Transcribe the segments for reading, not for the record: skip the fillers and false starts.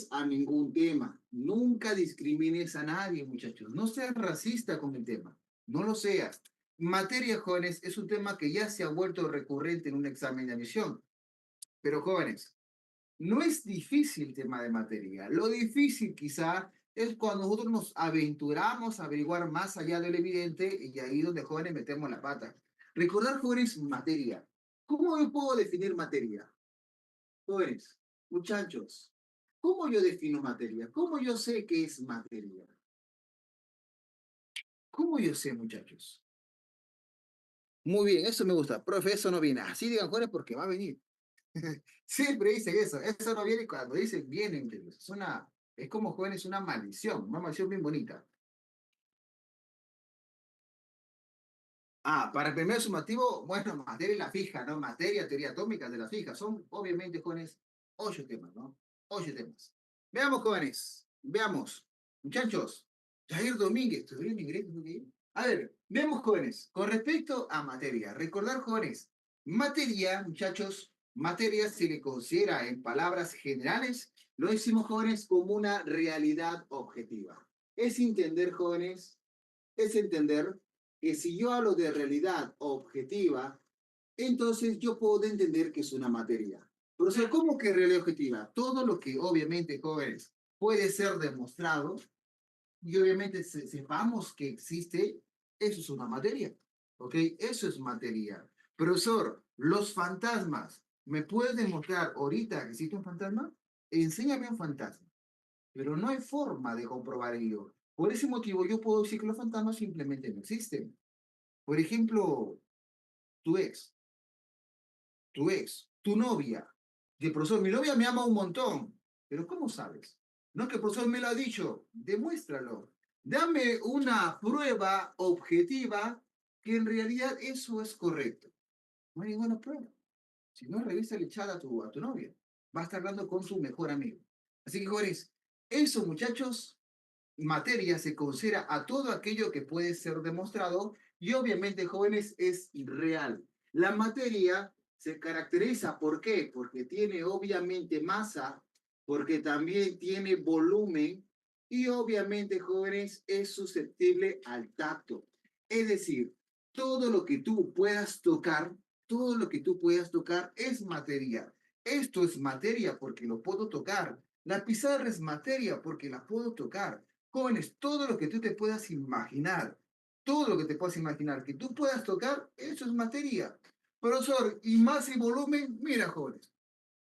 discrimines a ningún tema. Nunca discrimines a nadie, muchachos. No seas racista con el tema. No lo seas. Materia, jóvenes, es un tema que ya se ha vuelto recurrente en un examen de admisión. Pero, jóvenes, no es difícil el tema de materia. Lo difícil quizá es cuando nosotros nos aventuramos a averiguar más allá de lo evidente y ahí donde jóvenes metemos la pata. Recordar, jóvenes, materia. ¿Cómo yo puedo definir materia? Jóvenes, muchachos, ¿cómo yo defino materia? ¿Cómo yo sé qué es materia? ¿Cómo yo sé, muchachos? Muy bien, eso me gusta. Profe, eso no viene. Así digan, jóvenes, porque va a venir. Siempre dicen eso. Eso no viene cuando dicen vienen. Es como jóvenes, una maldición bien bonita. Ah, para el primer sumativo, bueno, materia y la fija, ¿no? Materia, teoría atómica de la fija. Son, obviamente, jóvenes, 8 temas, ¿no? 8 temas. Veamos, jóvenes. Veamos. Muchachos, Jair Domínguez, ¿todavía en inglés? ¿No? A ver, veamos, jóvenes. Con respecto a materia, recordar, jóvenes, materia, muchachos, materia se le considera en palabras generales, lo decimos, jóvenes, como una realidad objetiva. Es entender, jóvenes, es entender que si yo hablo de realidad objetiva, entonces yo puedo entender que es una materia. Pero, o sea, ¿cómo que realidad objetiva? Todo lo que obviamente, jóvenes, puede ser demostrado y obviamente sepamos que existe, eso es una materia. ¿Ok? Eso es materia. Profesor, los fantasmas, ¿me puedes demostrar ahorita que existe un fantasma? Enséñame un fantasma, pero no hay forma de comprobar ello. Por ese motivo, yo puedo decir que los fantasmas simplemente no existen. Por ejemplo, tu ex, tu novia. Que profesor, mi novia me ama un montón. Pero ¿cómo sabes? No, que el profesor me lo ha dicho. Demuéstralo. Dame una prueba objetiva que en realidad eso es correcto. No hay ninguna prueba. Si no, revisa el chat a tu novia. Va a estar hablando con su mejor amigo. Así que, jóvenes, eso, muchachos, materia se considera a todo aquello que puede ser demostrado y obviamente, jóvenes, es irreal. La materia se caracteriza, ¿por qué? Porque tiene obviamente masa, porque también tiene volumen y obviamente, jóvenes, es susceptible al tacto. Es decir, todo lo que tú puedas tocar, todo lo que tú puedas tocar es materia. Esto es materia porque lo puedo tocar. La pizarra es materia porque la puedo tocar. Jóvenes, todo lo que tú te puedas imaginar, todo lo que te puedas imaginar que tú puedas tocar, eso es materia. Profesor, y masa y volumen, mira, jóvenes,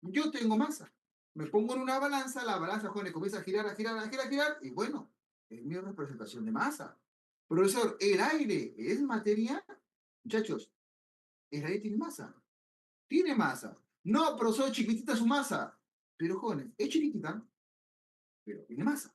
yo tengo masa. Me pongo en una balanza, la balanza, jóvenes, comienza a girar, a girar, a girar, a girar, y bueno, es mi representación de masa. Profesor, ¿el aire es materia? Muchachos, el aire tiene masa. Tiene masa. No, profesor, chiquitita su masa. Pero, jóvenes, es chiquitita, pero tiene masa.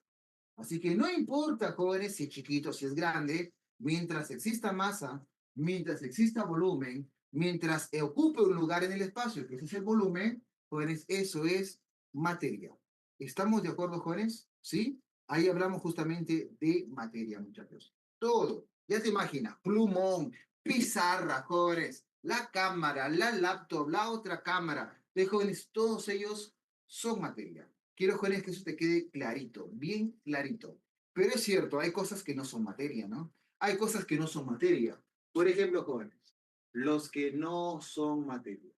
Así que no importa, jóvenes, si es chiquito, si es grande, mientras exista masa, mientras exista volumen, mientras ocupe un lugar en el espacio, que ese es el volumen, jóvenes, eso es materia. ¿Estamos de acuerdo, jóvenes? ¿Sí? Ahí hablamos justamente de materia, muchachos. Todo. Ya te imaginas, plumón, pizarra, jóvenes, la cámara, la laptop, la otra cámara, de jóvenes, todos ellos son materia. Quiero, jóvenes, que eso te quede clarito, bien clarito. Pero es cierto, hay cosas que no son materia, ¿no? Hay cosas que no son materia. Por ejemplo, jóvenes, los que no son materia.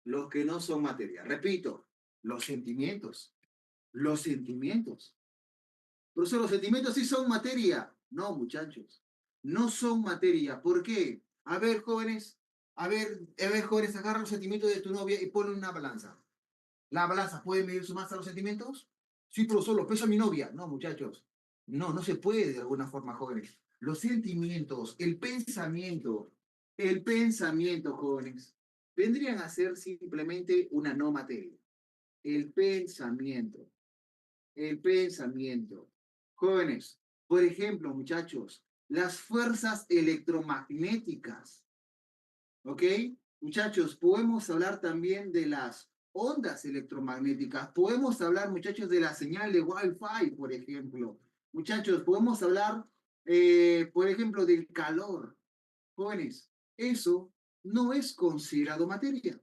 Los que no son materia. Repito, los sentimientos. Los sentimientos. Profesor, los sentimientos sí son materia. No, muchachos. No son materia. ¿Por qué? A ver, jóvenes. A ver, jóvenes, agarra los sentimientos de tu novia y ponle una balanza. ¿La balanza puede medir su masa a los sentimientos? Sí, pero solo peso a mi novia. No, muchachos. No, no se puede de alguna forma, jóvenes. Los sentimientos, el pensamiento, jóvenes, vendrían a ser simplemente una no materia. El pensamiento, el pensamiento. Jóvenes, por ejemplo, muchachos, las fuerzas electromagnéticas. ¿Ok? Muchachos, podemos hablar también de las ondas electromagnéticas. Podemos hablar, muchachos, de la señal de Wi-Fi, por ejemplo. Muchachos, podemos hablar, por ejemplo, del calor. Jóvenes, eso no es considerado materia.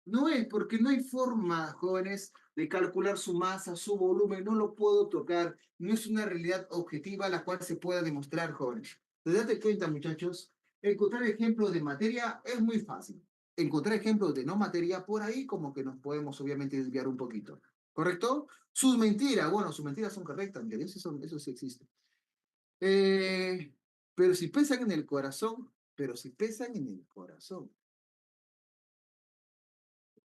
No es, porque no hay forma, jóvenes, de calcular su masa, su volumen, no lo puedo tocar, no es una realidad objetiva la cual se pueda demostrar, jóvenes. Entonces, date cuenta, muchachos, encontrar ejemplos de materia es muy fácil. Encontrar ejemplos de no materia, por ahí como que nos podemos obviamente desviar un poquito. ¿Correcto? Sus mentiras, bueno, sus mentiras son correctas, eso sí existe. Eh, pero si pesan en el corazón, pero si pesan en el corazón,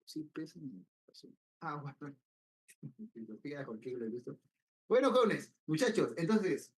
si pesan en el corazón. Ah, bueno, filosofía, cualquier lo he visto. Bueno, jóvenes, muchachos, entonces,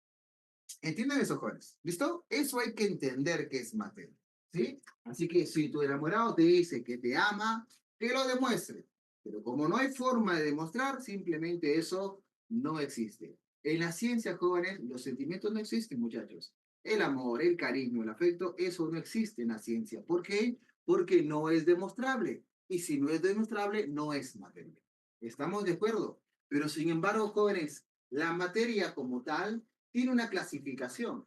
entiendan eso, jóvenes. ¿Listo? Eso hay que entender que es materia. ¿Sí? Así que si tu enamorado te dice que te ama, que lo demuestre. Pero como no hay forma de demostrar, simplemente eso no existe. En la ciencia, jóvenes, los sentimientos no existen, muchachos. El amor, el cariño, el afecto, eso no existe en la ciencia. ¿Por qué? Porque no es demostrable. Y si no es demostrable, no es materia. ¿Estamos de acuerdo? Pero sin embargo, jóvenes, la materia como tal tiene una clasificación.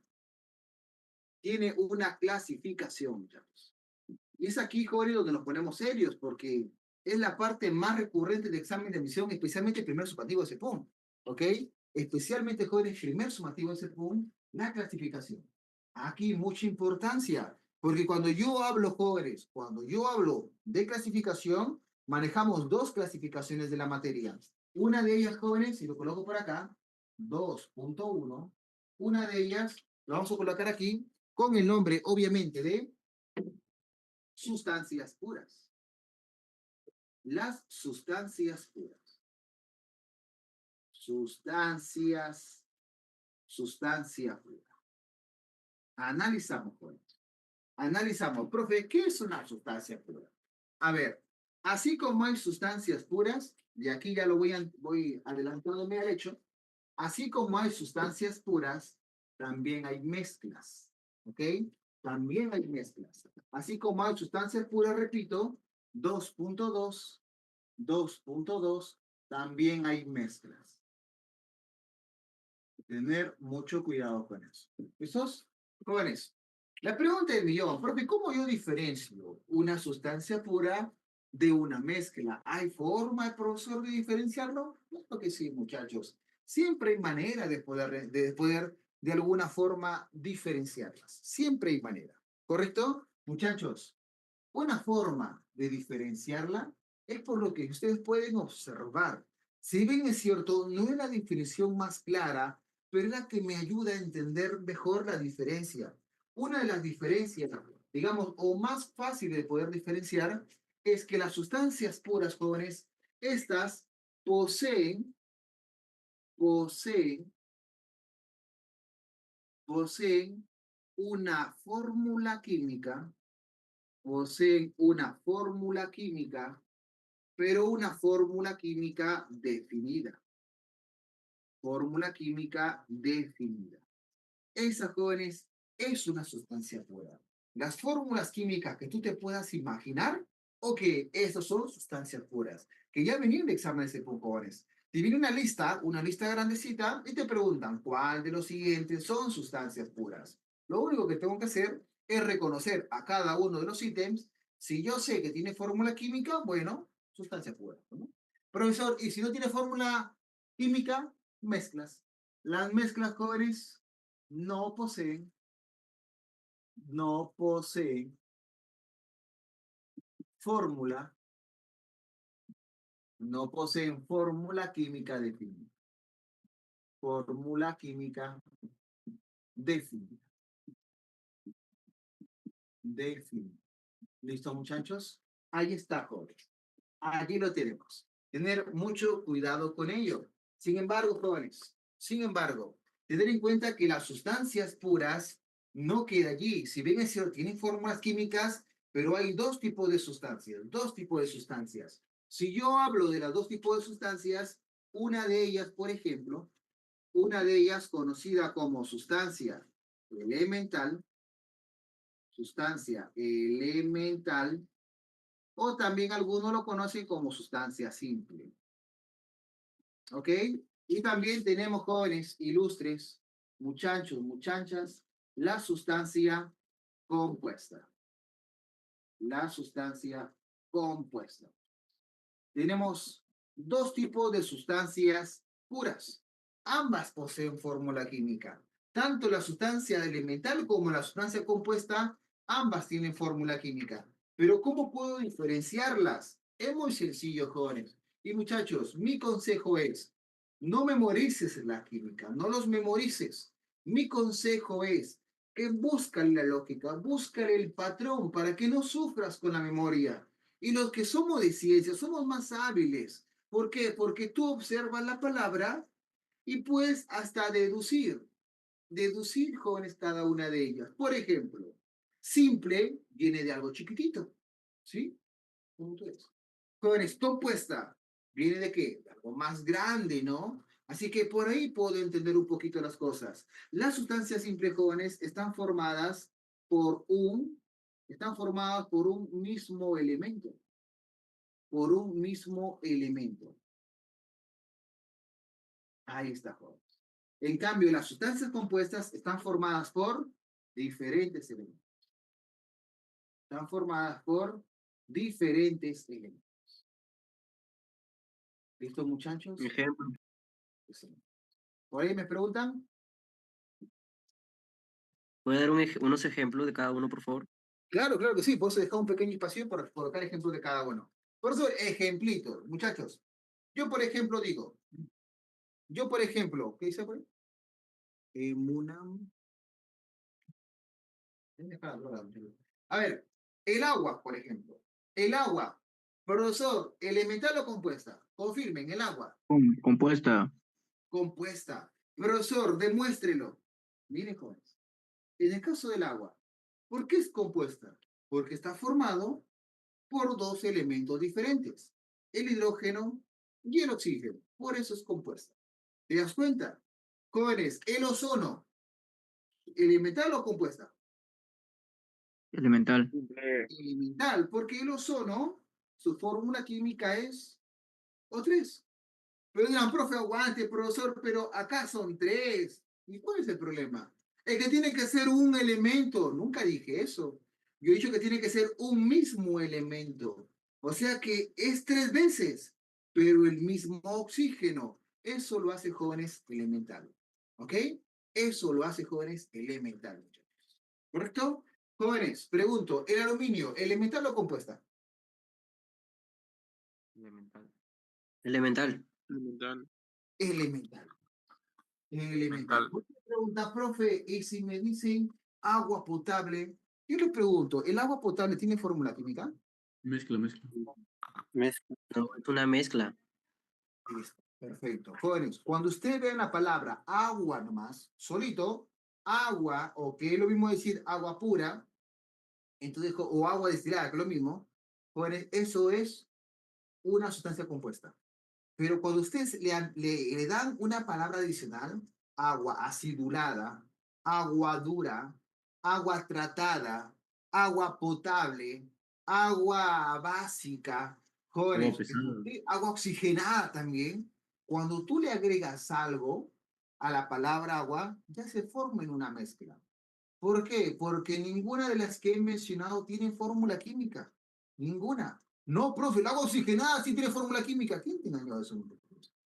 Tiene una clasificación, muchachos. Y es aquí, jóvenes, donde nos ponemos serios, porque es la parte más recurrente del examen de admisión, especialmente el primer sumativo de CEPUM. ¿Ok? Especialmente, jóvenes, primer sumativo de CEPUM, la clasificación. Aquí mucha importancia, porque cuando yo hablo, jóvenes, cuando yo hablo de clasificación, manejamos dos clasificaciones de la materia. Una de ellas, jóvenes, si lo coloco por acá, 2.1. Una de ellas, lo vamos a colocar aquí, con el nombre, obviamente, de sustancias puras. Las sustancias puras. Sustancias, sustancia pura. Analizamos, pues. Analizamos, profe, ¿qué es una sustancia pura? A ver, así como hay sustancias puras, y aquí ya lo voy adelantándome al hecho, así como hay sustancias puras, también hay mezclas, ¿ok? También hay mezclas. Así como hay sustancias puras, repito, 2.2, 2.2, también hay mezclas. Tener mucho cuidado con eso. ¿Listos? Jóvenes, la pregunta del millón, profe, ¿cómo yo diferencio una sustancia pura de una mezcla? ¿Hay forma, profesor, de diferenciarlo? Claro que sí, muchachos. Siempre hay manera de poder de alguna forma diferenciarlas. Siempre hay manera. ¿Correcto? Muchachos, una forma de diferenciarla es por lo que ustedes pueden observar. Si bien es cierto, no es la definición más clara, pero es la que me ayuda a entender mejor la diferencia. Una de las diferencias, digamos, o más fácil de poder diferenciar, es que las sustancias puras, jóvenes, estas poseen, poseen, poseen una fórmula química, poseen una fórmula química, pero una fórmula química definida. Fórmula química definida. Esa, jóvenes, es una sustancia pura. Las fórmulas químicas que tú te puedas imaginar, ok, esas son sustancias puras, que ya venían de exámenes de jóvenes. Te viene una lista grandecita, y te preguntan cuál de los siguientes son sustancias puras. Lo único que tengo que hacer es reconocer a cada uno de los ítems. Si yo sé que tiene fórmula química, bueno, sustancia pura, ¿no? Profesor, y si no tiene fórmula química, mezclas. Las mezclas, jóvenes, no poseen, no poseen fórmula, no poseen fórmula química definida. Fórmula química definida. Definida. ¿Listo, muchachos? Ahí está, jóvenes. Allí lo tenemos. Tener mucho cuidado con ello. Sin embargo, jóvenes, sin embargo, tener en cuenta que las sustancias puras no queda allí. Si bien es cierto, tienen fórmulas químicas, pero hay dos tipos de sustancias, dos tipos de sustancias. Si yo hablo de las dos tipos de sustancias, una de ellas, por ejemplo, una de ellas conocida como sustancia elemental, o también algunos lo conocen como sustancia simple. ¿Ok? Y también tenemos, jóvenes ilustres, muchachos, muchachas, la sustancia compuesta. La sustancia compuesta. Tenemos dos tipos de sustancias puras. Ambas poseen fórmula química. Tanto la sustancia elemental como la sustancia compuesta, ambas tienen fórmula química. Pero ¿cómo puedo diferenciarlas? Es muy sencillo, jóvenes. Y muchachos, mi consejo es, no memorices la química, no los memorices. Mi consejo es que búscale la lógica, búscale el patrón para que no sufras con la memoria. Y los que somos de ciencia somos más hábiles. ¿Por qué? Porque tú observas la palabra y puedes hasta deducir, jóvenes, cada una de ellas. Por ejemplo, simple viene de algo chiquitito, ¿sí? Punto es. Jóvenes, compuesta viene de qué? De algo más grande, ¿no? Así que por ahí puedo entender un poquito las cosas. Las sustancias simples, jóvenes, están formadas por un mismo elemento, por un mismo elemento. Ahí está, jóvenes. En cambio, las sustancias compuestas están formadas por diferentes elementos. Están formadas por diferentes elementos. ¿Listo, muchachos? Ejemplo. Por ahí me preguntan. ¿Puede dar unos ejemplos de cada uno, por favor? Claro, claro que sí. Puedo dejar un pequeño espacio para colocar ejemplos de cada uno. Por eso, ejemplitos, muchachos. Yo, por ejemplo, digo, ¿qué dice por ahí? Emunam. A ver, el agua, por ejemplo. El agua. Profesor, elemental o compuesta. Confirmen, el agua. Compuesta. Compuesta. Profesor, demuéstrelo. Miren, jóvenes. En el caso del agua, ¿por qué es compuesta? Porque está formado por dos elementos diferentes, el hidrógeno y el oxígeno. Por eso es compuesta. ¿Te das cuenta? Jóvenes, el ozono, ¿elemental o compuesta? Elemental. Elemental, porque el ozono, su fórmula química es O3. Pero dirán, profe, aguante, profesor, pero acá son tres. ¿Y cuál es el problema? Es que tiene que ser un elemento. Nunca dije eso. Yo he dicho que tiene que ser un mismo elemento. O sea que es tres veces, pero el mismo oxígeno. Eso lo hace jóvenes elemental. ¿Ok? Eso lo hace jóvenes elemental, muchachos. ¿Correcto? Jóvenes, pregunto, ¿el aluminio, elemental o compuesta? Elemental. Elemental. Elemental. Elemental. Elemental. Elemental. Otra pregunta, profe, y si me dicen agua potable, yo le pregunto, ¿el agua potable tiene fórmula química? Mezcla. Mezcla. No, es una mezcla. Listo, perfecto. Jóvenes, cuando ustedes vean la palabra agua nomás, solito, agua, o que es lo mismo decir agua pura, entonces, o agua destilada, que es lo mismo, jóvenes, eso es una sustancia compuesta. Pero cuando ustedes le dan una palabra adicional, agua acidulada, agua dura, agua tratada, agua potable, agua básica, Agua jóvenes, pesada. agua oxigenada también, cuando tú le agregas algo a la palabra agua, ya se forma en una mezcla. ¿Por qué? Porque ninguna de las que he mencionado tiene fórmula química. Ninguna. No, profe, el agua oxigenada sí tiene fórmula química. ¿Quién te engañó de eso?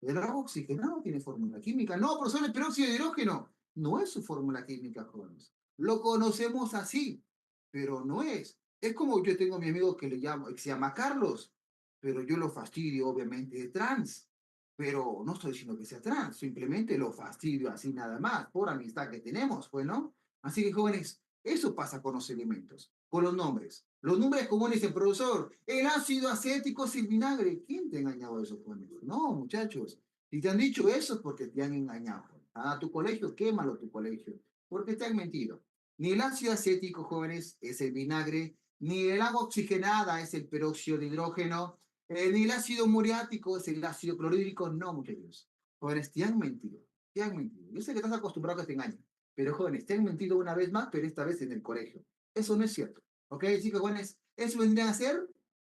El agua oxigenada tiene fórmula química. No, profesor, el peróxido de hidrógeno no es su fórmula química, jóvenes. Lo conocemos así, pero no es. Es como yo tengo a mi amigo que se llama Carlos, pero yo lo fastidio, obviamente, de trans. Pero no estoy diciendo que sea trans, simplemente lo fastidio así nada más, por amistad que tenemos, pues, ¿no? Así que, jóvenes, eso pasa con los elementos, con los nombres. Los nombres comunes dicen, profesor, el ácido acético sin vinagre. ¿Quién te ha engañado a esos jóvenes? No, muchachos. Si te han dicho eso es porque te han engañado. A tu colegio, quémalo tu colegio, porque te han mentido. Ni el ácido acético, jóvenes, es el vinagre, ni el agua oxigenada es el peróxido de hidrógeno, ni el ácido muriático es el ácido clorhídrico. No, muchachos. Jóvenes, te han mentido. Te han mentido. Yo sé que estás acostumbrado a que te engañen. Pero jóvenes, te han mentido una vez más, pero esta vez en el colegio. Eso no es cierto. ¿Ok, chicos, jóvenes? Eso vendrían a ser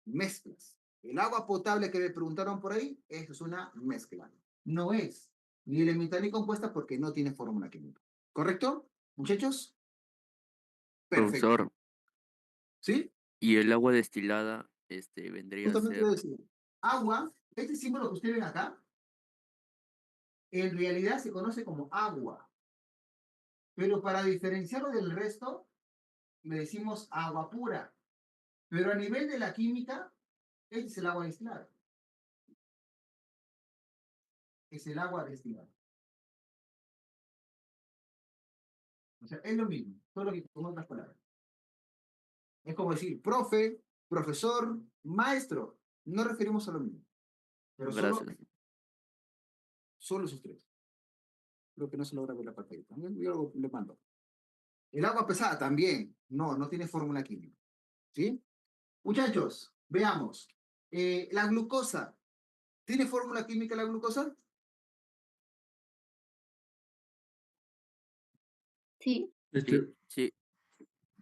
mezclas. El agua potable que me preguntaron por ahí, eso es una mezcla. No es ni elemental ni compuesta porque no tiene fórmula química. ¿Correcto, muchachos? Perfecto. Profesor, ¿Sí? y el agua destilada, vendría a Justamente ser, lo decía. Agua Este símbolo que ustedes ven acá, en realidad se conoce como agua. Pero para diferenciarlo del resto, le decimos agua pura. Pero a nivel de la química, este es el agua destilada. Es el agua destilada. O sea, es lo mismo, solo que con otras palabras. Es como decir, profe, profesor, maestro. No referimos a lo mismo. Pero Gracias. solo esos tres. Creo que no se logra ver la pantalla. Yo le mando. El agua pesada también. No tiene fórmula química. ¿Sí? Muchachos, veamos. La glucosa. ¿Tiene fórmula química la glucosa? Sí. Sí, sí.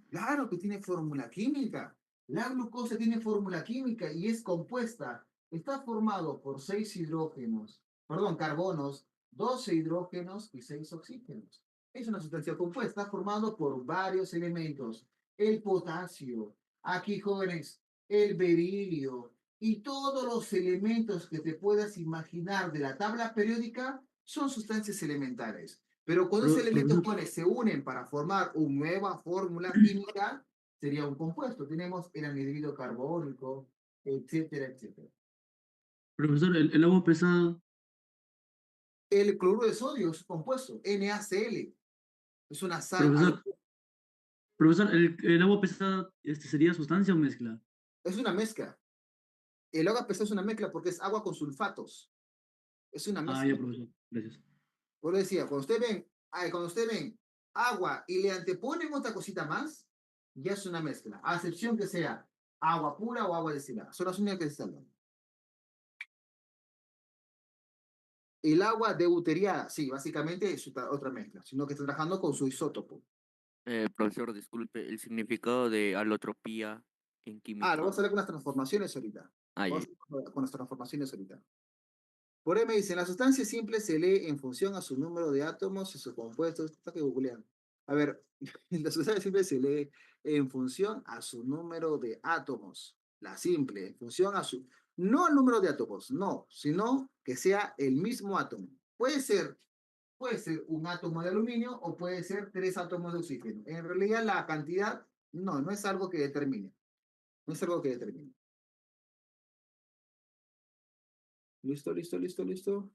Claro que tiene fórmula química. La glucosa tiene fórmula química y es compuesta. Está formado por 6 carbonos, 12 hidrógenos y 6 oxígenos. Es una sustancia compuesta formada por varios elementos. El potasio, aquí jóvenes, el berilio y todos los elementos que te puedas imaginar de la tabla periódica son sustancias elementales. Pero cuando esos elementos se unen para formar una nueva fórmula química, sería un compuesto. Tenemos el anhídrido carbónico, etcétera, etcétera. Profesor, el agua pesada, El cloruro de sodio es compuesto, NaCl. Es una sal, profesor, el agua pesada sería sustancia o mezcla. es una mezcla. El agua pesada es una mezcla porque es agua con sulfatos. Es una Ah, mezcla. ya, profesor, gracias. Por eso decía, cuando usted ven agua y le anteponen otra cosita más, ya es una mezcla. A excepción que sea agua pura o agua destilada. Son las únicas que se salvan. El agua deuteriada, sí, básicamente es otra mezcla, sino que está trabajando con su isótopo. Profesor, disculpe, el significado de alotropía en Lo química. vamos a ver con las transformaciones ahorita. Ah, ya. Vamos a ver con las transformaciones ahorita. Por ahí me dicen, la sustancia simple se lee en función a su número de átomos y sus compuestos. Está que googlean. A ver, la sustancia simple se lee en función a su número de átomos. La simple, en función a su... No al número de átomos, no, sino que sea el mismo átomo. Puede ser un átomo de aluminio o puede ser 3 átomos de oxígeno. En realidad la cantidad no es algo que determine. No es algo que determine. Listo, listo, listo, listo.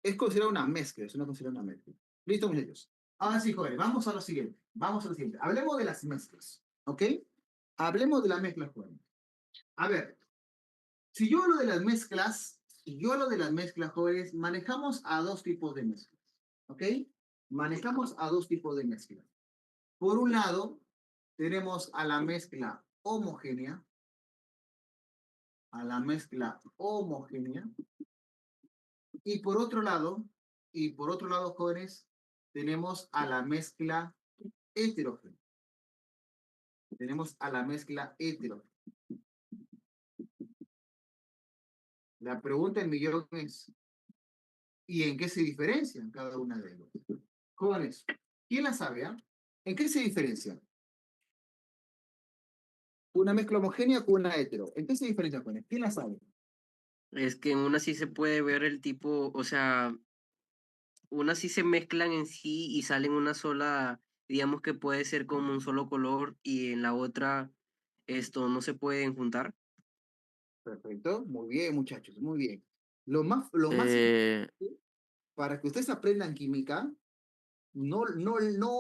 Es considerada una mezcla, es una considerada una mezcla. Listo, muchachos. Ahora sí, jóvenes, vamos a lo siguiente. Vamos a lo siguiente. Hablemos de las mezclas, ¿ok? Hablemos de las mezclas, jóvenes. A ver, si yo hablo de las mezclas, jóvenes, manejamos a dos tipos de mezclas, ¿ok? Manejamos a dos tipos de mezclas. Por un lado, tenemos a la mezcla homogénea, y por otro lado, jóvenes, tenemos a la mezcla heterogénea. La pregunta del millón es, ¿y en qué se diferencian cada una de ellas? Jóvenes, ¿quién la sabe? ¿En qué se diferencian? Una mezcla homogénea con una hetero. ¿En qué se diferencian, jóvenes? ¿Quién la sabe? Es que en una sí se puede ver el tipo, o sea, unas sí se mezclan en sí y salen una sola, digamos que puede ser como un solo color y en la otra esto no se pueden juntar. Perfecto, muy bien, muchachos, muy bien. Lo más Eh, importante para que ustedes aprendan química, no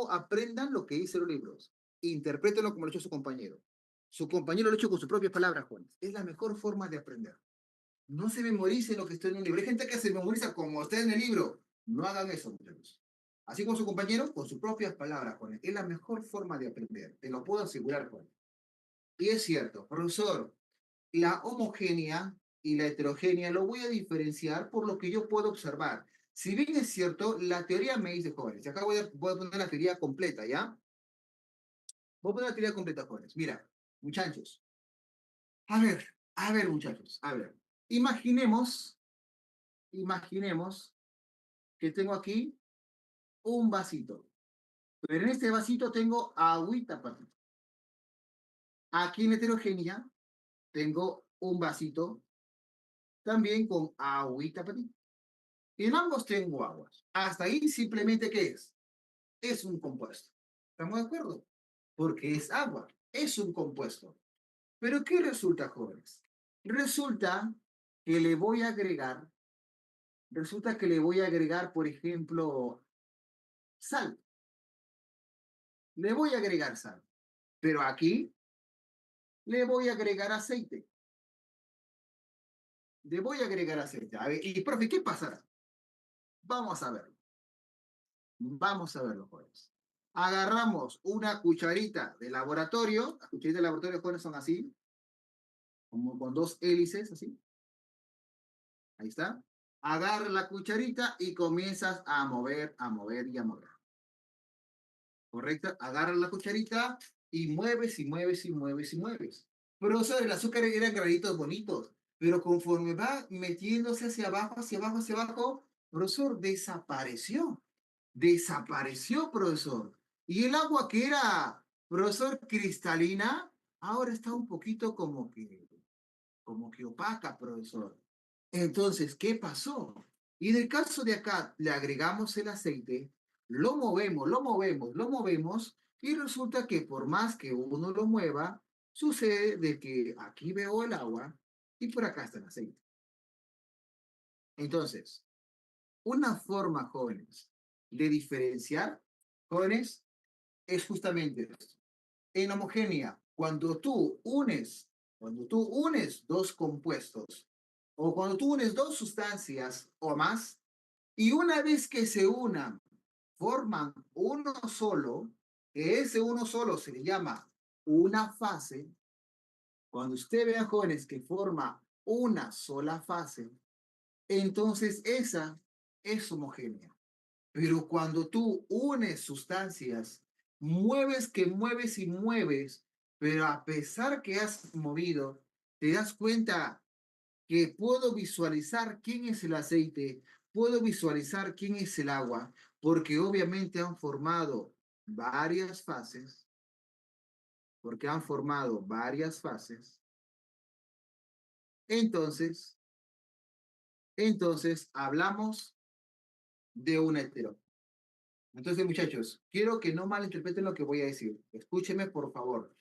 aprendan lo que dicen los libros. Interprétenlo como lo ha hecho su compañero. Su compañero lo ha hecho con sus propias palabras, Juan. Es la mejor forma de aprender. No se memoricen lo que está en un libro. Hay gente que se memoriza como está en el libro. No hagan eso, muchachos. Así como su compañero, con sus propias palabras, Juan. Es la mejor forma de aprender. Te lo puedo asegurar, Juan. Y es cierto, profesor, la homogénea y la heterogénea lo voy a diferenciar por lo que yo puedo observar. Si bien es cierto, la teoría me dice, jóvenes, y acá voy a poner la teoría completa, ¿ya? Voy a poner la teoría completa, jóvenes. Mira, muchachos. A ver, muchachos, a ver. Imaginemos que tengo aquí un vasito. Pero en este vasito tengo agüita para ti. Aquí en la heterogénea tengo un vasito también con agüita para ti. En ambos tengo aguas. Hasta ahí simplemente, ¿qué es? Es un compuesto. ¿Estamos de acuerdo? Porque es agua, es un compuesto. Pero ¿qué resulta, jóvenes? Resulta que le voy a agregar, resulta que le voy a agregar, por ejemplo, sal. Le voy a agregar sal. Pero aquí le voy a agregar aceite. Le voy a agregar aceite. A ver, y profe, ¿qué pasará? Vamos a verlo. Vamos a verlo, jóvenes. Agarramos una cucharita de laboratorio. Las cucharitas de laboratorio, jóvenes, son así, como con dos hélices, así. Ahí está. Agarra la cucharita y comienzas a mover, a mover y a mover. ¿Correcto? Agarra la cucharita y mueves y mueves y mueves y mueves. Pero, o sea, el azúcar eran granitos bonitos, pero conforme va metiéndose hacia abajo, hacia abajo, hacia abajo, profesor, desapareció. Desapareció, profesor. Y el agua que era, profesor, cristalina, ahora está un poquito como que opaca, profesor. Entonces, ¿qué pasó? Y en el caso de acá, le agregamos el aceite, lo movemos, lo movemos, lo movemos, y resulta que por más que uno lo mueva, sucede de que aquí veo el agua y por acá está el aceite. Entonces, una forma, jóvenes, de diferenciar, jóvenes, es justamente esto. En homogénea, cuando tú unes dos compuestos o cuando tú unes dos sustancias o más, y una vez que se unan, forman uno solo, que ese uno solo se le llama una fase. Cuando usted vea, jóvenes, que forma una sola fase, entonces esa es homogénea. Pero cuando tú unes sustancias, mueves que mueves y mueves, pero a pesar que has movido, te das cuenta que puedo visualizar quién es el aceite, puedo visualizar quién es el agua, porque obviamente han formado varias fases, porque han formado varias fases. Entonces, entonces hablamos de un hetero. Entonces, muchachos, quiero que no malinterpreten lo que voy a decir. Escúcheme, por favor.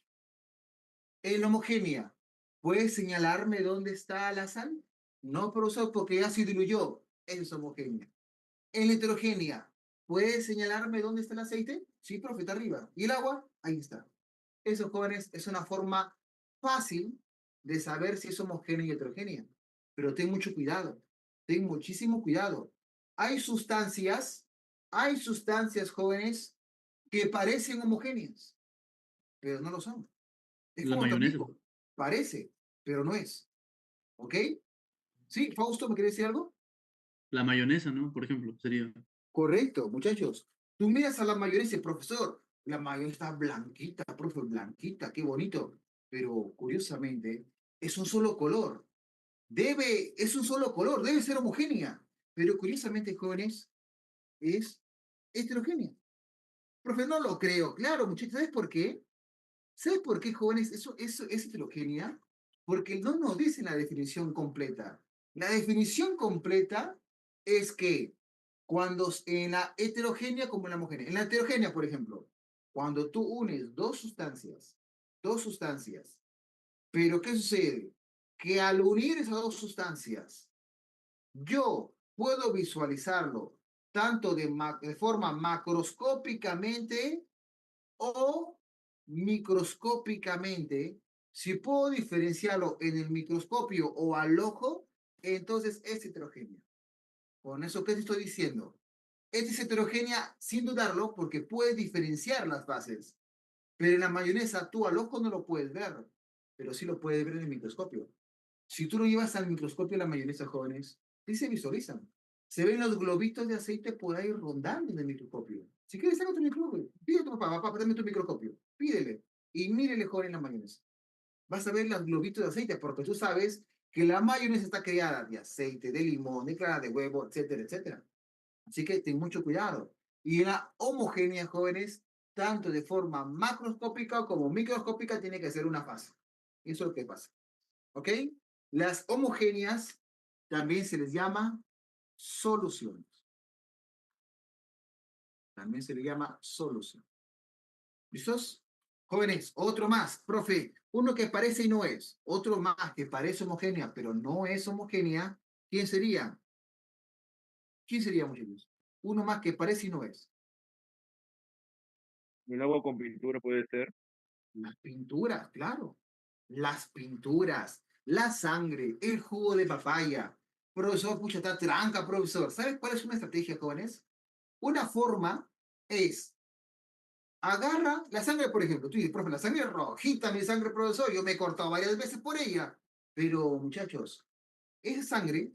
En homogénea, ¿puedes señalarme dónde está la sal? No, profesor, porque ya se diluyó. Es homogénea. En la heterogénea, ¿puedes señalarme dónde está el aceite? Sí, profe, está arriba. ¿Y el agua? Ahí está. Eso, jóvenes, es una forma fácil de saber si es homogénea y heterogénea. Pero ten mucho cuidado. Ten muchísimo cuidado. Hay hay sustancias, jóvenes, que parecen homogéneas, pero no lo son. Es La como mayonesa. también parece, pero no es. ¿Ok? Sí, Fausto, ¿me quiere decir algo? La mayonesa, ¿no? Por ejemplo, sería. Correcto, muchachos. Tú miras a la mayonesa, profesor, la mayonesa está blanquita, profe, blanquita, qué bonito. Pero curiosamente, es un solo color. Es un solo color, debe ser homogénea. Pero curiosamente, jóvenes, es heterogénea. Profe, no lo creo. Claro, muchachos, ¿sabes por qué? ¿Sabes por qué, jóvenes? Eso es heterogénea. Porque no nos dicen la definición completa. La definición completa es que cuando en la heterogénea como en la homogénea. En la heterogénea, por ejemplo, cuando tú unes dos sustancias, pero ¿qué sucede? Que al unir esas dos sustancias, yo puedo visualizarlo tanto de forma macroscópicamente o microscópicamente. Si puedo diferenciarlo en el microscopio o al ojo, entonces es heterogénea. Con eso, ¿qué te estoy diciendo? Esta es heterogénea sin dudarlo porque puedes diferenciar las fases. Pero en la mayonesa tú al ojo no lo puedes ver, pero sí lo puedes ver en el microscopio. Si tú lo llevas al microscopio la mayonesa, jóvenes, sí se visualizan. Se ven los globitos de aceite por ahí rondando en el microscopio. Si quieres, saca tu microscopio. Pide a tu papá, papá, dame tu microscopio. Pídele. Y mírele, joven, la mayonesa. Vas a ver los globitos de aceite porque tú sabes que la mayonesa está creada de aceite, de limón, de clara de huevo, etcétera, etcétera. Así que ten mucho cuidado. Y en la homogénea, jóvenes, tanto de forma macroscópica como microscópica, tiene que ser una fase. Eso es lo que pasa. ¿Ok? Las homogéneas también se les llama soluciones. También se les llama solución. ¿Listos? Jóvenes, otro más, profe. Uno que parece y no es. Otro más que parece homogénea, pero no es homogénea. ¿Quién sería? ¿Quién sería, muchachos? Uno más que parece y no es. Un agua con pintura puede ser. Las pinturas, claro. Las pinturas, la sangre, el jugo de papaya. Profesor, pucha, está tranca, profesor. ¿Sabes cuál es una estrategia, jóvenes? Una forma es, agarra la sangre, por ejemplo. Tú dices, profe, la sangre es rojita, mi sangre, profesor. Yo me he cortado varias veces por ella. Pero, muchachos, esa sangre,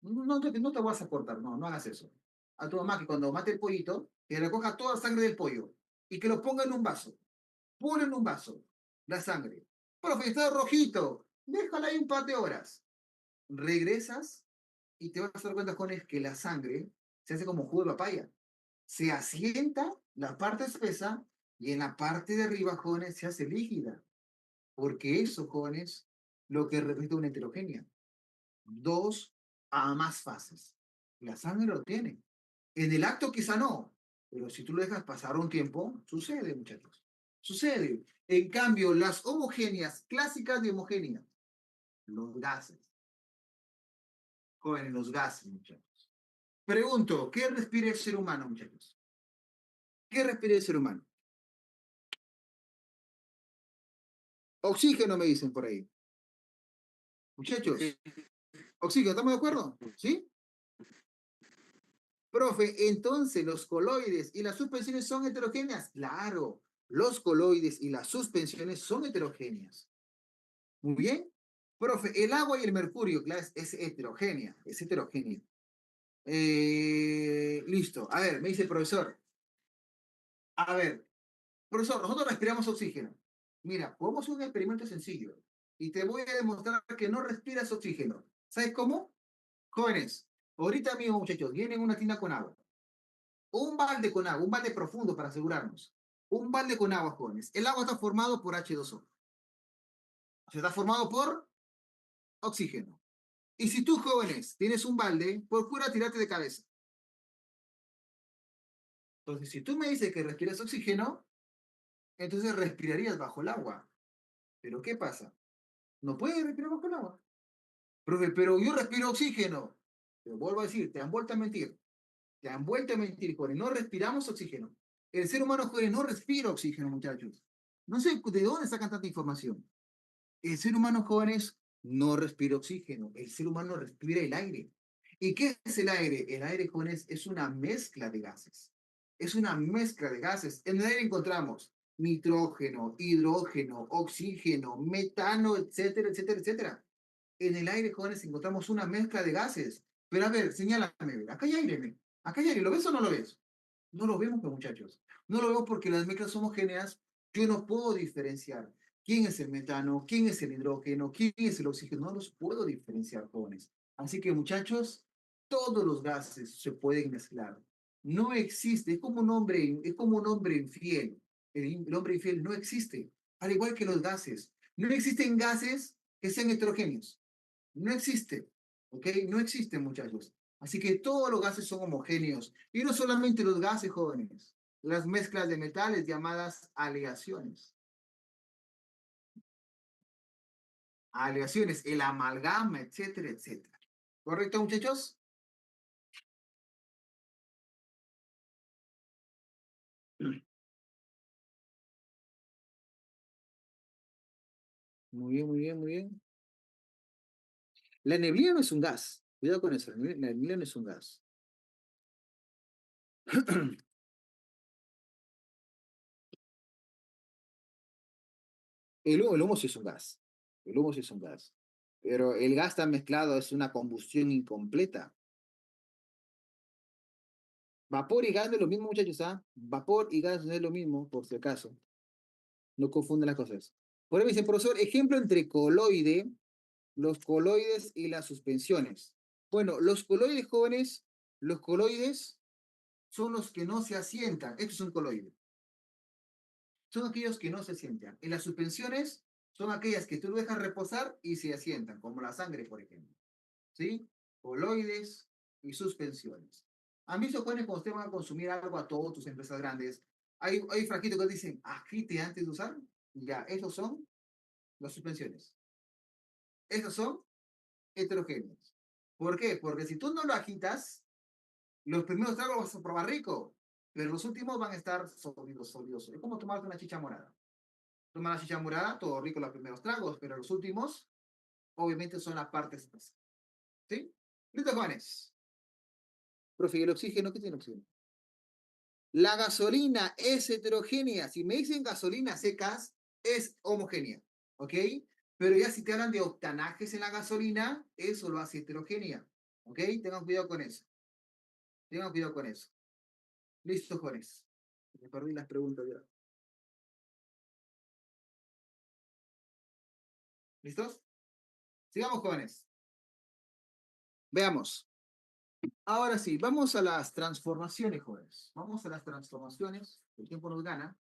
no te vas a cortar, no hagas eso. A tu mamá que cuando mate el pollito, que recoja toda la sangre del pollo y que lo ponga en un vaso. Pon en un vaso la sangre. Profe, está rojito. Déjala ahí un par de horas. Regresas y te vas a dar cuenta, jóvenes, que la sangre se hace como jugo de papaya. Se asienta la parte espesa y en la parte de arriba, jóvenes, se hace líquida. Porque eso, jóvenes, lo que representa una heterogénea. Dos a más fases. La sangre lo tiene. En el acto quizá no, pero si tú lo dejas pasar un tiempo, sucede, muchachos. Sucede. En cambio, las homogéneas, clásicas de homogénea, los gases. Jóvenes, los gases, muchachos. Pregunto, ¿qué respira el ser humano, muchachos? ¿Qué respira el ser humano? Oxígeno, me dicen por ahí. Muchachos, Sí, oxígeno, ¿estamos de acuerdo? ¿Sí? Profe, entonces los coloides y las suspensiones son heterogéneas. Claro, los coloides y las suspensiones son heterogéneas. Muy bien. Profe, el agua y el mercurio, claro, es heterogénea, es heterogénea. Listo. A ver, me dice el profesor. A ver, profesor, nosotros respiramos oxígeno. Mira, podemos hacer un experimento sencillo y te voy a demostrar que no respiras oxígeno. ¿Sabes cómo? Jóvenes, ahorita mismo, muchachos, vienen una tina con agua. Un balde con agua, un balde profundo para asegurarnos. Un balde con agua, jóvenes. El agua está formado por H2O. O sea, está formado por oxígeno. Y si tú, jóvenes, tienes un balde, procura tirarte de cabeza. Entonces, si tú me dices que respiras oxígeno, entonces respirarías bajo el agua. Pero ¿qué pasa? No puedes respirar bajo el agua. Profe, pero yo respiro oxígeno. Te vuelvo a decir, te han vuelto a mentir. Te han vuelto a mentir, jóvenes. No respiramos oxígeno. El ser humano, jóvenes, no respira oxígeno, muchachos. No sé de dónde sacan tanta información. El ser humano, jóvenes, no respira oxígeno. El ser humano respira el aire. ¿Y qué es el aire? El aire, jóvenes, es una mezcla de gases. Es una mezcla de gases. En el aire encontramos nitrógeno, hidrógeno, oxígeno, metano, etcétera, etcétera, etcétera. En el aire, jóvenes, encontramos una mezcla de gases. Pero a ver, señálame, acá hay aire, acá hay aire, ¿lo ves o no lo ves? No lo vemos, pues, muchachos. No lo vemos porque las mezclas homogéneas yo no puedo diferenciar quién es el metano, quién es el hidrógeno, quién es el oxígeno. No los puedo diferenciar, jóvenes. Así que, muchachos, todos los gases se pueden mezclar. No existe, es como un hombre infiel. El hombre infiel no existe, al igual que los gases. No existen gases que sean heterogéneos. No existe, ¿ok? No existen, muchachos. Así que todos los gases son homogéneos. Y no solamente los gases, jóvenes. Las mezclas de metales llamadas aleaciones. Aleaciones, el amalgama, etcétera, etcétera. ¿Correcto, muchachos? Muy bien, muy bien, muy bien. La neblina no es un gas. Cuidado con eso. La neblina no es un gas. El humo sí es un gas. El humo sí es un gas. Pero el gas está mezclado, es una combustión incompleta. Vapor y gas no es lo mismo, muchachos, ¿ah? Vapor y gas no es lo mismo, por si acaso. No confunden las cosas. Por ahí me dice, profesor, ejemplo entre coloide, los coloides y las suspensiones. Bueno, los coloides, jóvenes, los coloides son los que no se asientan. Esto es un coloide. son aquellos que no se sientan. Y las suspensiones son aquellas que tú dejas reposar y se asientan, como la sangre, por ejemplo. ¿Sí? Coloides y suspensiones. A mí se opone cuando ustedes van a consumir algo a todas tus empresas grandes. Hay frasquitos que dicen, agite antes de usar. Ya, esos son las suspensiones. Esos son heterogéneos. ¿Por qué? Porque si tú no lo agitas, los primeros tragos los vas a probar rico, pero los últimos van a estar sólidos, sólidos. Es como tomarte una chicha morada. Toma la chicha morada, todo rico los primeros tragos, pero los últimos, obviamente, son la parte espesa. ¿Sí? Listo, jóvenes. Profe, ¿y el oxígeno? ¿Qué tiene oxígeno? La gasolina es heterogénea. Si me dicen gasolina secas, es homogénea. ¿Ok? Pero ya si te hablan de octanajes en la gasolina, eso lo hace heterogénea. ¿Ok? Tengan cuidado con eso. Tengan cuidado con eso. Listo, jóvenes. Me perdí las preguntas ya. ¿Listos? Sigamos, jóvenes. Veamos. Ahora sí, vamos a las transformaciones, jóvenes. Vamos a las transformaciones. El tiempo nos gana.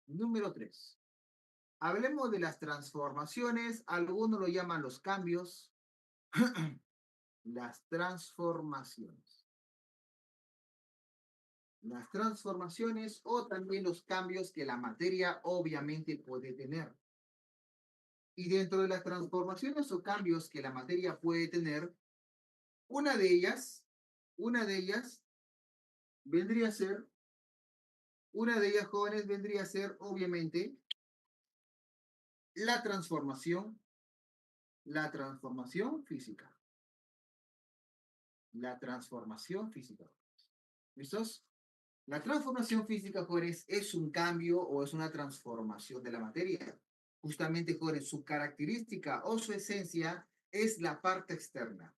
Número 3. Hablemos de las transformaciones. Algunos lo llaman los cambios. Las transformaciones. Las transformaciones o también los cambios que la materia obviamente puede tener. Y dentro de las transformaciones o cambios que la materia puede tener, una de ellas vendría a ser, una de ellas, jóvenes, vendría a ser, obviamente, la transformación física. La transformación física. ¿Listos? La transformación física, jóvenes, es un cambio o es una transformación de la materia. Justamente, jóvenes, su característica o su esencia es la parte externa.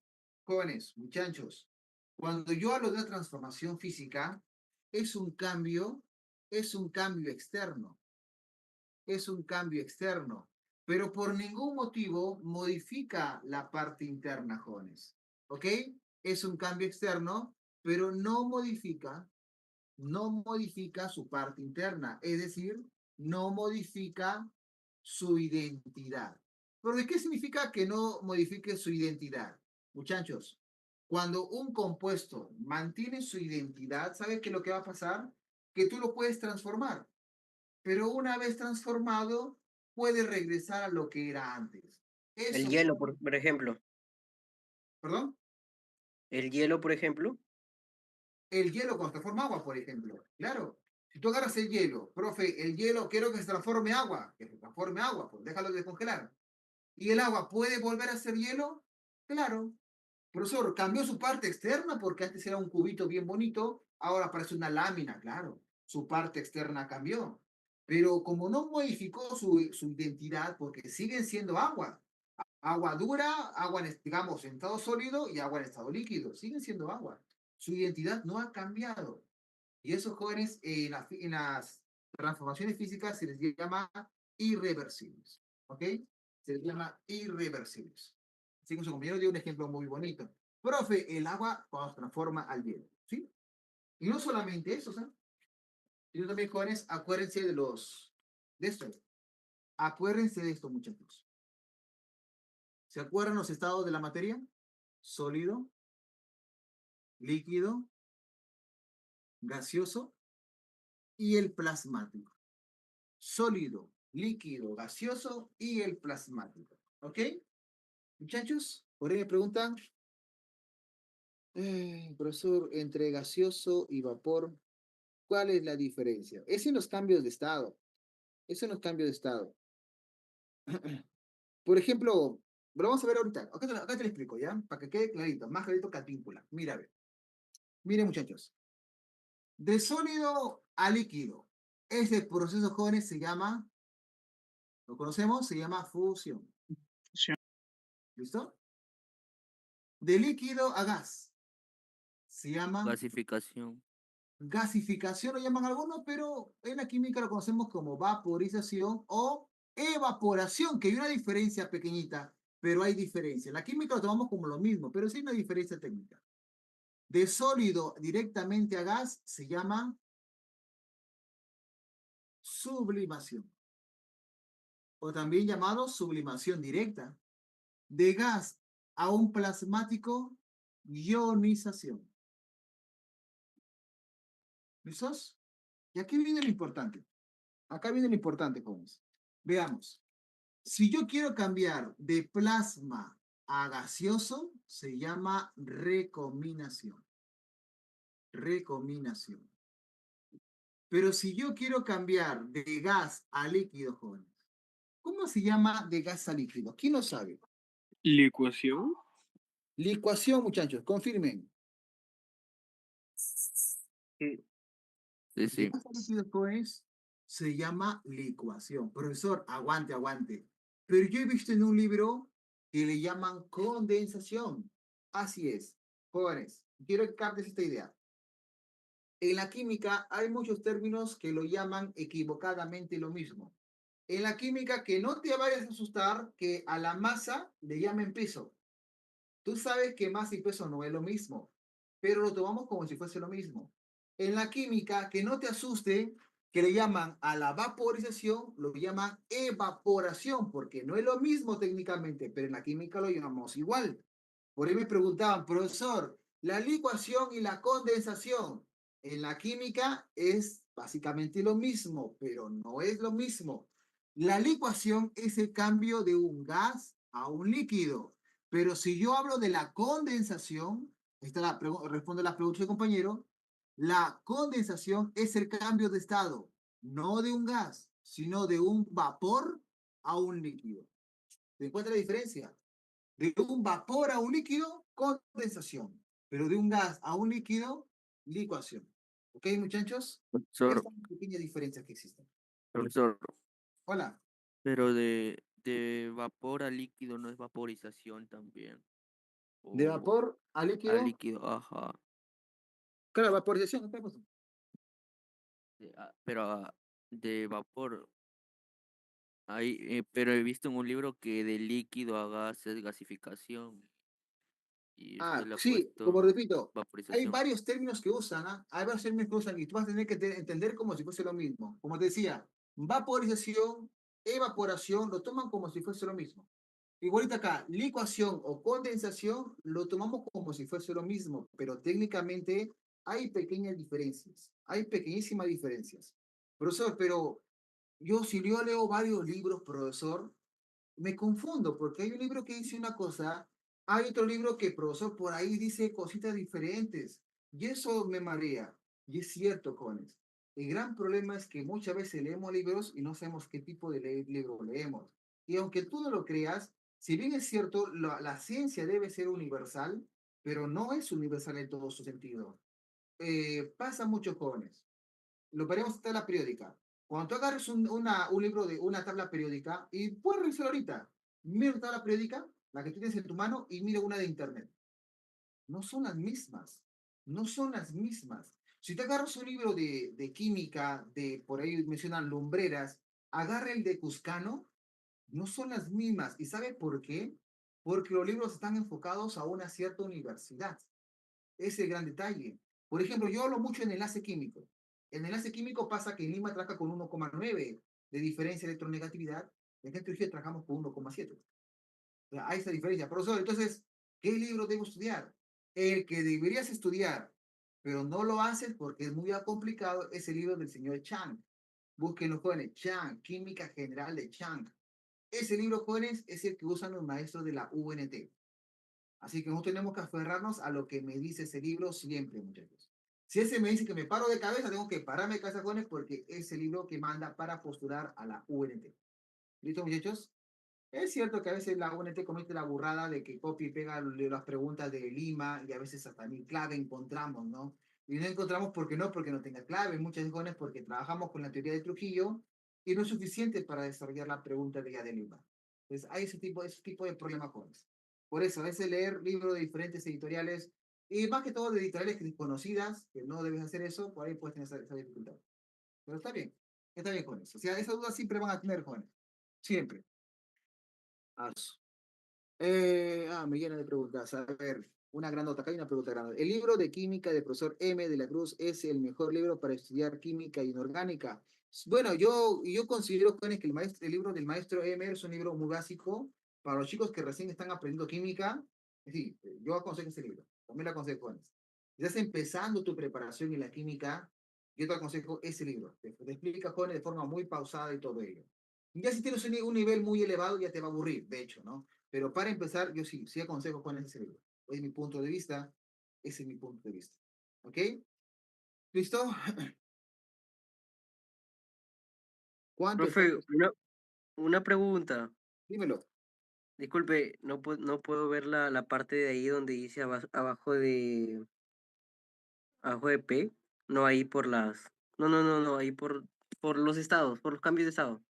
Jóvenes, muchachos, cuando yo hablo de una transformación física, es un cambio externo. Es un cambio externo, pero por ningún motivo modifica la parte interna, jóvenes. ¿Ok? Es un cambio externo, pero no modifica su parte interna, es decir, no modifica su identidad. ¿Pero de qué significa que no modifique su identidad? Muchachos, cuando un compuesto mantiene su identidad, ¿sabe qué es lo que va a pasar? Que tú lo puedes transformar, pero una vez transformado, puede regresar a lo que era antes. El Eso, hielo, por ejemplo. ¿perdón? El hielo, por ejemplo. El hielo cuando se transforma agua, por ejemplo. Claro. Si tú agarras el hielo, profe, el hielo quiero que se transforme agua. Que se transforme agua, pues déjalo descongelar. ¿Y el agua puede volver a ser hielo? Claro. Profesor, cambió su parte externa porque antes era un cubito bien bonito, ahora parece una lámina, claro. Su parte externa cambió. Pero como no modificó su identidad, porque siguen siendo agua. Agua dura, agua, digamos, en estado sólido y agua en estado líquido. Siguen siendo agua. Su identidad no ha cambiado. Y esos jóvenes en las transformaciones físicas se les llama irreversibles. ¿Ok? Se les llama irreversibles. Así que su compañero dio un ejemplo muy bonito. Profe, el agua cuando se transforma al hielo. ¿Sí? Y no solamente eso, ¿sabes? Sino también, jóvenes, acuérdense de esto. Acuérdense de esto, muchachos. ¿Se acuerdan los estados de la materia? Sólido, líquido, gaseoso y el plasmático. Sólido, líquido, gaseoso y el plasmático. ¿Ok? Muchachos, por ahí me preguntan, profesor, entre gaseoso y vapor, ¿cuál es la diferencia? Es en los cambios de estado. Es en los cambios de estado. Por ejemplo, lo vamos a ver ahorita. Acá te lo explico, ¿ya? Para que quede clarito, más clarito que a pímpula. Mira, a ver. Miren, muchachos. De sólido a líquido. Ese proceso, jóvenes, se llama, ¿lo conocemos? Se llama fusión. ¿Listo? De líquido a gas. Se llama Gasificación. gasificación, lo llaman algunos, pero en la química lo conocemos como vaporización o evaporación, que hay una diferencia pequeñita, pero hay diferencia. En la química lo tomamos como lo mismo, pero sí hay una diferencia técnica. De sólido directamente a gas se llama sublimación, o también llamado sublimación directa, de gas a un plasmático, ionización. ¿Listos? Y aquí viene lo importante. Acá viene lo importante, jóvenes. Veamos. Si yo quiero cambiar de plasma a gaseoso, se llama recombinación. Recombinación. Pero si yo quiero cambiar de gas a líquido, jóvenes, ¿cómo se llama de gas a líquido? ¿Quién lo sabe? ¿Licuación? Licuación, muchachos, confirmen. Sí. Sí, De sí. gas a líquido, jóvenes, se llama licuación. Profesor, aguante, aguante. Pero yo he visto en un libro que le llaman condensación. Así es. Jóvenes, quiero que captes esta idea. En la química hay muchos términos que lo llaman equivocadamente lo mismo. En la química, que no te vayas a asustar que a la masa le llamen peso. Tú sabes que masa y peso no es lo mismo, pero lo tomamos como si fuese lo mismo. En la química, que no te asuste que le llaman a la vaporización, lo llaman evaporación, porque no es lo mismo técnicamente, pero en la química lo llamamos igual. Por ahí me preguntaban, profesor, la licuación y la condensación en la química es básicamente lo mismo, pero no es lo mismo. La licuación es el cambio de un gas a un líquido, pero si yo hablo de la condensación, responde la pregunta del compañero, la condensación es el cambio de estado, no de un gas, sino de un vapor a un líquido. ¿Se encuentra la diferencia? De un vapor a un líquido, condensación. Pero de un gas a un líquido, licuación. ¿Ok, muchachos? Profesor, Estas son pequeñas diferencias que existen. profesor, Hola. pero de vapor a líquido no es vaporización también. De O vapor a a líquido. líquido, ajá. Claro, vaporización. ¿Qué pasó? Pero de vapor. Pero he visto en un libro que de líquido a gas es gasificación. Y usted le ha Sí, como puesto repito, hay vaporización. varios términos que usan, ¿ah? Hay varios términos que usan y tú vas a tener que entender como si fuese lo mismo. Como te decía, vaporización, evaporación, lo toman como si fuese lo mismo. Igualito acá, licuación o condensación, lo tomamos como si fuese lo mismo, pero técnicamente hay pequeñas diferencias, hay pequeñísimas diferencias. Profesor, pero si yo leo varios libros, profesor, me confundo porque hay un libro que dice una cosa, hay otro libro que, profesor, por ahí dice cositas diferentes y eso me marea. Y es cierto, jóvenes. El gran problema es que muchas veces leemos libros y no sabemos qué tipo de libro leemos. Y aunque tú no lo creas, si bien es cierto, la ciencia debe ser universal, pero no es universal en todo su sentido. Pasa mucho, jóvenes. Lo veremos en tabla periódica. Cuando tú agarres un libro de una tabla periódica, y puedes revisar ahorita, mira una tabla periódica, la que tú tienes en tu mano, y mira una de internet. No son las mismas. No son las mismas. Si te agarras un libro de química, por ahí mencionan lumbreras, agarra el de Cuscano, no son las mismas. ¿Y sabe por qué? Porque los libros están enfocados a una cierta universidad. Ese es el gran detalle. Por ejemplo, yo hablo mucho en enlace químico. En enlace químico pasa que en Lima trabaja con 1,9 de diferencia de electronegatividad. En Trujillo trabajamos con 1,7. O sea, hay esa diferencia. Profesor, entonces, ¿qué libro debo estudiar? El que deberías estudiar, pero no lo haces porque es muy complicado, es el libro del señor Chang. Búsquenlo, jóvenes. Chang, Química General de Chang. Ese libro, jóvenes, es el que usan los maestros de la UNT. Así que nosotros tenemos que aferrarnos a lo que me dice ese libro siempre, muchachos. Si ese me dice que me paro de cabeza, tengo que pararme de cabeza, jóvenes, porque es el libro que manda para postular a la UNT. ¿Listo, muchachos? Es cierto que a veces la UNT comete la burrada de que copia y pega las preguntas de Lima y a veces hasta ni clave encontramos, ¿no? Y no encontramos porque no tenga clave, muchas veces porque trabajamos con la teoría de Trujillo y no es suficiente para desarrollar la pregunta de ya de Lima. Entonces hay ese tipo de problemas jóvenes. Por eso, a veces leer libros de diferentes editoriales y más que todo de editoriales desconocidas, que no debes hacer eso, por ahí puedes tener esa dificultad. Pero está bien con eso. O sea, esas dudas siempre van a tener jóvenes, siempre. Aso. Me llena de preguntas. A ver, una gran nota. Acá hay una pregunta grande. ¿El libro de química del profesor M. de la Cruz es el mejor libro para estudiar química inorgánica? Bueno, yo considero, jóvenes, que el libro del maestro Emer es un libro muy básico para los chicos que recién están aprendiendo química. Sí, yo aconsejo ese libro. También lo aconsejo, jóvenes. Si estás empezando tu preparación en la química, yo te aconsejo ese libro. Te explica, jóvenes, de forma muy pausada y todo ello. Ya si tienes un nivel muy elevado, ya te va a aburrir, de hecho, ¿no? Pero para empezar, yo sí aconsejo, jóvenes, ese libro. Es mi punto de vista. Ese es mi punto de vista. ¿Ok? ¿Listo? ¿Cuánto Profe, estamos? una pregunta. Dímelo. Disculpe, no puedo ver la parte de ahí donde dice abajo de P. No, ahí por las. No, ahí por los estados, por los cambios de estado.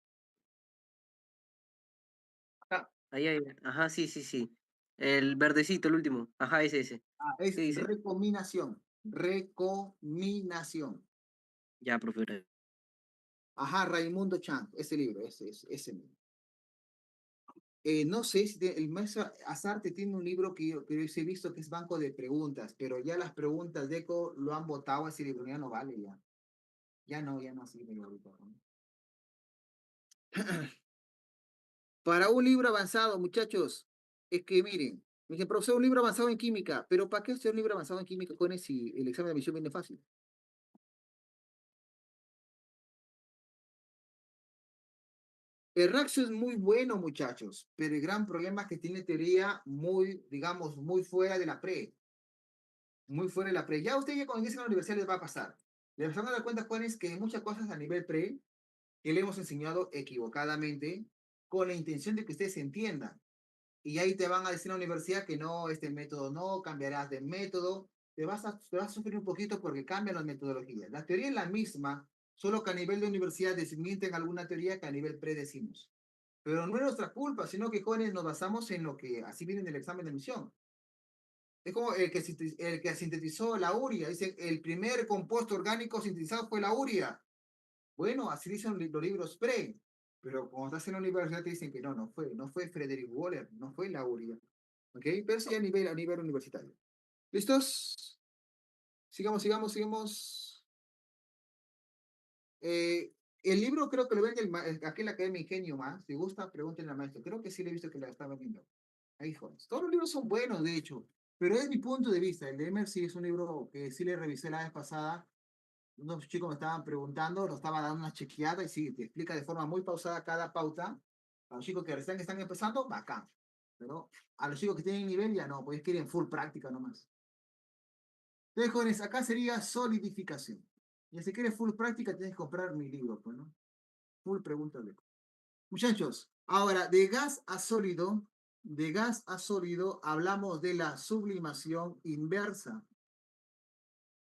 Acá. Ahí. Ajá, sí. El verdecito, el último. Ajá, ese. Es ¿Qué dice? recombinación. Recombinación. Ya, profe. Ajá, Raimundo Chan, ese libro, ese mismo. No sé si el maestro Azarte tiene un libro que yo sí he visto que es banco de preguntas, pero ya las preguntas de ECO lo han votado, ese libro ya no vale ya. Ya no sirve ahorita, ¿no? Para un libro avanzado, muchachos, es que miren, me dicen, profesor, un libro avanzado en química, pero ¿para qué hacer un libro avanzado en química, jóvenes, si el examen de admisión viene fácil? El Raxo es muy bueno, muchachos, pero el gran problema es que tiene teoría muy, digamos, muy fuera de la pre. Muy fuera de la pre. Ya ustedes ya cuando ingresen a la universidad les va a pasar. Les van a dar cuenta, jóvenes, que hay muchas cosas a nivel pre que le hemos enseñado equivocadamente con la intención de que ustedes entiendan. Y ahí te van a decir en la universidad que no, este método no, cambiarás de método. Te vas a sufrir un poquito porque cambian las metodologías. La teoría es la misma, solo que a nivel de universidad desmienten alguna teoría que a nivel pre decimos. Pero no es nuestra culpa, sino que jóvenes nos basamos en lo que así viene en el examen de admisión. Es como el que sintetizó la urea. Dice, el primer compuesto orgánico sintetizado fue la urea. Bueno, así dicen los libros pre. Pero cuando estás en la universidad te dicen que no fue Frederick Waller, no fue la urea. ¿Ok? Pero eso ya a nivel universitario. ¿Listos? Sigamos. El libro creo que lo vende aquí en la Academia Ingenio más. Si gusta, pregúntenle al maestro. Creo que sí le he visto que la está vendiendo. Ahí, jóvenes. Todos los libros son buenos, de hecho, pero es mi punto de vista. El de Emer sí es un libro que sí le revisé la vez pasada. Unos chicos me estaban preguntando, lo estaba dando una chequeada y sí, te explica de forma muy pausada cada pauta. A los chicos que recién están empezando, bacán. Pero a los chicos que tienen nivel ya no, pues quieren full práctica nomás. Entonces, jóvenes, acá sería solidificación. Y si quieres full práctica, tienes que comprar mi libro, pues, ¿no? Full preguntas de. Muchachos, ahora de gas a sólido hablamos de la sublimación inversa.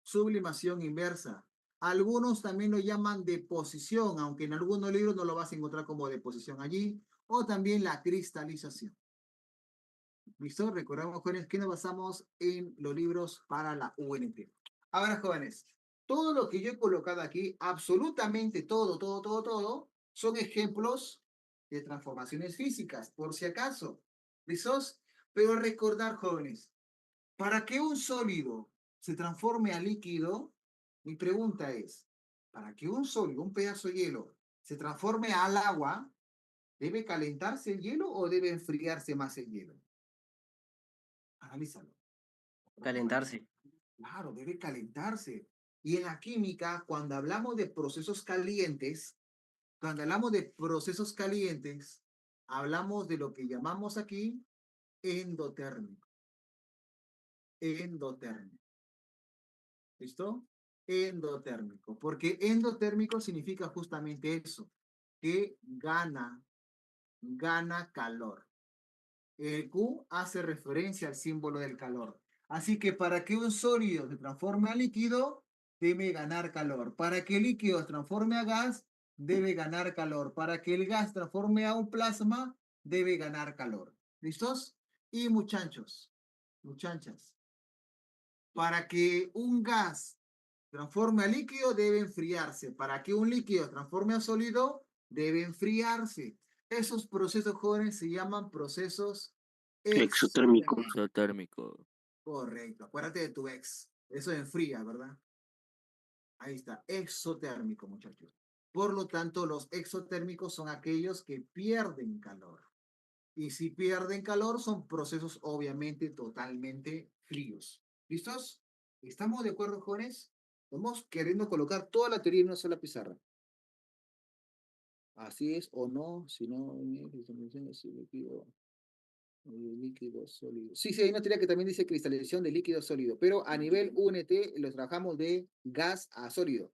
Sublimación inversa. Algunos también lo llaman deposición, aunque en algunos libros no lo vas a encontrar como deposición allí, o también la cristalización. ¿Listo? Recordemos, jóvenes, que nos basamos en los libros para la UNT. Ahora, jóvenes, todo lo que yo he colocado aquí, absolutamente todo, son ejemplos de transformaciones físicas, por si acaso. ¿Listos? Pero recordar, jóvenes, para que un sólido se transforme a líquido, mi pregunta es, para que un sólido, un pedazo de hielo, se transforme al agua, ¿debe calentarse el hielo o debe enfriarse más el hielo? Analízalo. Calentarse. Claro, debe calentarse. Y en la química, cuando hablamos de procesos calientes, hablamos de lo que llamamos aquí endotérmico. Endotérmico. ¿Listo? Endotérmico. Porque endotérmico significa justamente eso, que gana calor. El Q hace referencia al símbolo del calor. Así que para que un sólido se transforme a líquido, debe ganar calor. Para que el líquido se transforme a gas, debe ganar calor. Para que el gas transforme a un plasma, debe ganar calor. ¿Listos? Y muchachas, para que un gas transforme a líquido, debe enfriarse. Para que un líquido transforme a sólido, debe enfriarse. Esos procesos, jóvenes, se llaman procesos Exotérmico. exotérmicos. Exotérmico. Correcto. Acuérdate de tu ex. Eso enfría, ¿verdad? Ahí está. Exotérmico, muchachos. Por lo tanto, los exotérmicos son aquellos que pierden calor. Y si pierden calor, son procesos obviamente totalmente fríos. ¿Listos? ¿Estamos de acuerdo, jóvenes? Estamos queriendo colocar toda la teoría en una sola pizarra. Así es o no, si no, líquido sólido. Sí, sí, hay una teoría que también dice cristalización de líquido sólido, pero a nivel UNT lo trabajamos de gas a sólido.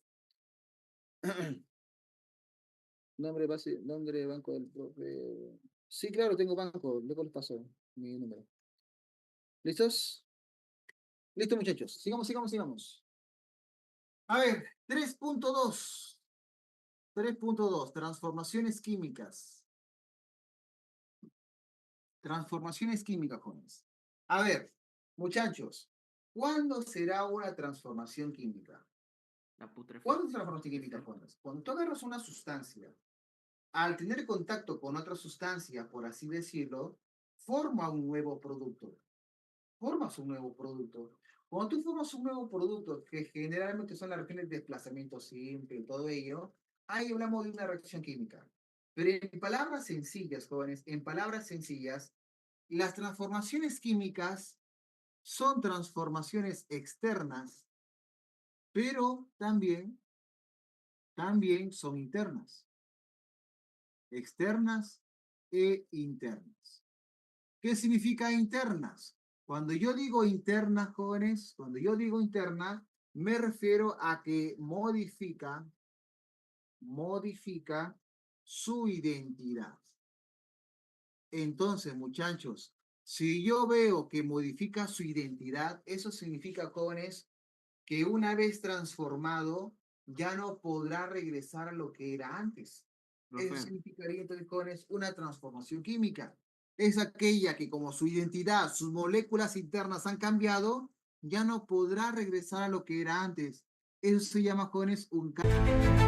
Nombre base, nombre de banco del profe. Sí, claro, tengo banco, luego les paso mi número. ¿Listos? Listo, muchachos. Sigamos. A ver, 3.2. 3.2, transformaciones químicas. Transformaciones químicas, jóvenes. A ver, muchachos, ¿cuándo será una transformación química? La ¿Cuándo es putrefacción. una transformación química, jóvenes? Cuando tú agarras una sustancia, al tener contacto con otra sustancia, por así decirlo, forma un nuevo producto. Formas un nuevo producto. Cuando tú formas un nuevo producto, que generalmente son las reacciones de desplazamiento simple y todo ello, ahí hablamos de una reacción química. Pero en palabras sencillas, jóvenes, en palabras sencillas, las transformaciones químicas son transformaciones externas, pero también son internas. Externas e internas. ¿Qué significa internas? Cuando yo digo internas, jóvenes, cuando yo digo interna, me refiero a que modifica su identidad. Entonces, muchachos, si yo veo que modifica su identidad, eso significa, jóvenes, que una vez transformado, ya no podrá regresar a lo que era antes. Eso Profe, significaría entonces, jóvenes, una transformación química. Es aquella que como su identidad, sus moléculas internas han cambiado, ya no podrá regresar a lo que era antes. Eso se llama, jóvenes, un cambio.